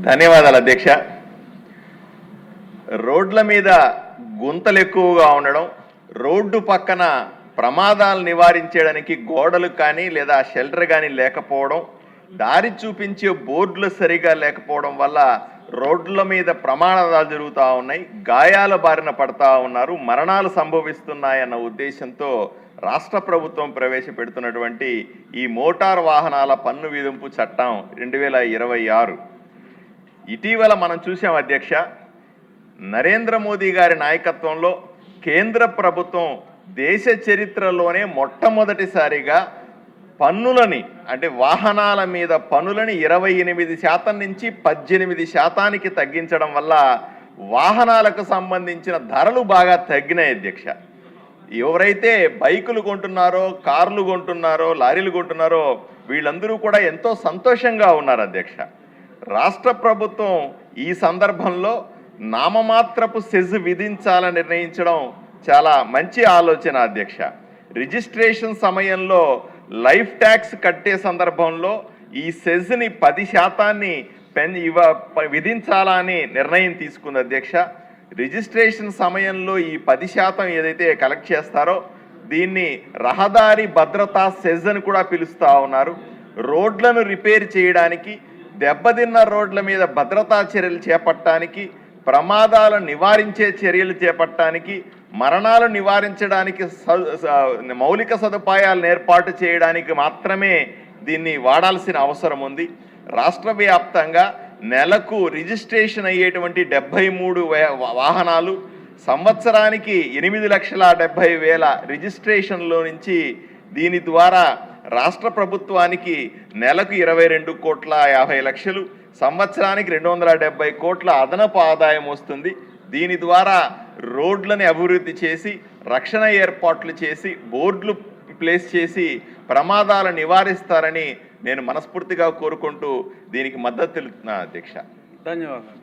ధన్యవాదాలు అధ్యక్ష. రోడ్ల మీద గుంతలు ఎక్కువగా ఉండడం, రోడ్డు పక్కన ప్రమాదాలు నివారించడానికి గోడలు కానీ లేదా షెల్టర్ కానీ లేకపోవడం, దారి చూపించే బోర్డులు సరిగా లేకపోవడం వల్ల రోడ్ల మీద ప్రమాదాలు జరుగుతూ ఉన్నాయి, గాయాల బారిన పడతా ఉన్నారు, మరణాలు సంభవిస్తున్నాయన్న ఉద్దేశంతో రాష్ట్ర ప్రభుత్వం ప్రవేశపెడుతున్నటువంటి ఈ మోటార్ వాహనాల పన్ను విధింపు చట్టం 2026 ఇటీవల మనం చూసాం అధ్యక్ష. నరేంద్ర మోదీ గారి నాయకత్వంలో కేంద్ర ప్రభుత్వం దేశ చరిత్రలోనే మొట్టమొదటిసారిగా పన్నులని అంటే వాహనాల మీద పన్నులని 28% నుంచి 18% తగ్గించడం వల్ల వాహనాలకు సంబంధించిన ధరలు బాగా తగ్గినాయి అధ్యక్ష. ఎవరైతే బైకులు కొంటున్నారో, కార్లు కొంటున్నారో, లారీలు కొంటున్నారో వీళ్ళందరూ కూడా ఎంతో సంతోషంగా ఉన్నారు అధ్యక్ష. రాష్ట్ర ప్రభుత్వం ఈ సందర్భంలో నామమాత్రపు సెజ్ విధించాలని నిర్ణయించడం చాలా మంచి ఆలోచన అధ్యక్ష. రిజిస్ట్రేషన్ సమయంలో లైఫ్ ట్యాక్స్ కట్టే సందర్భంలో ఈ సెజ్ని 10% విధించాలని నిర్ణయం తీసుకుంది అధ్యక్ష. రిజిస్ట్రేషన్ సమయంలో ఈ 10% ఏదైతే కలెక్ట్ చేస్తారో దీన్ని రహదారి భద్రతా సెజ్ అని కూడా పిలుస్తూ ఉన్నారు. రోడ్లను రిపేర్ చేయడానికి, దెబ్బతిన్న రోడ్ల మీద భద్రతా చర్యలు చేపట్టడానికి, ప్రమాదాలను నివారించే చర్యలు చేపట్టడానికి, మరణాలు నివారించడానికి మౌలిక సదుపాయాలను ఏర్పాటు చేయడానికి మాత్రమే దీన్ని వాడాల్సిన అవసరం ఉంది. రాష్ట్ర వ్యాప్తంగా నెలకు రిజిస్ట్రేషన్ అయ్యేటువంటి 73 వాహనాలు, సంవత్సరానికి 8,70,000 రిజిస్ట్రేషన్లో నుంచి దీని ద్వారా రాష్ట్ర ప్రభుత్వానికి నెలకు 22,50,00,000, సంవత్సరానికి 270 కోట్ల అదనపు ఆదాయం వస్తుంది. దీని ద్వారా రోడ్లని అభివృద్ధి చేసి, రక్షణ ఏర్పాట్లు చేసి, బోర్డులు ప్లేస్ చేసి ప్రమాదాలు నివారిస్తారని నేను మనస్ఫూర్తిగా కోరుకుంటూ దీనికి మద్దతు తెలుపుతున్నా అధ్యక్ష. ధన్యవాదాలు.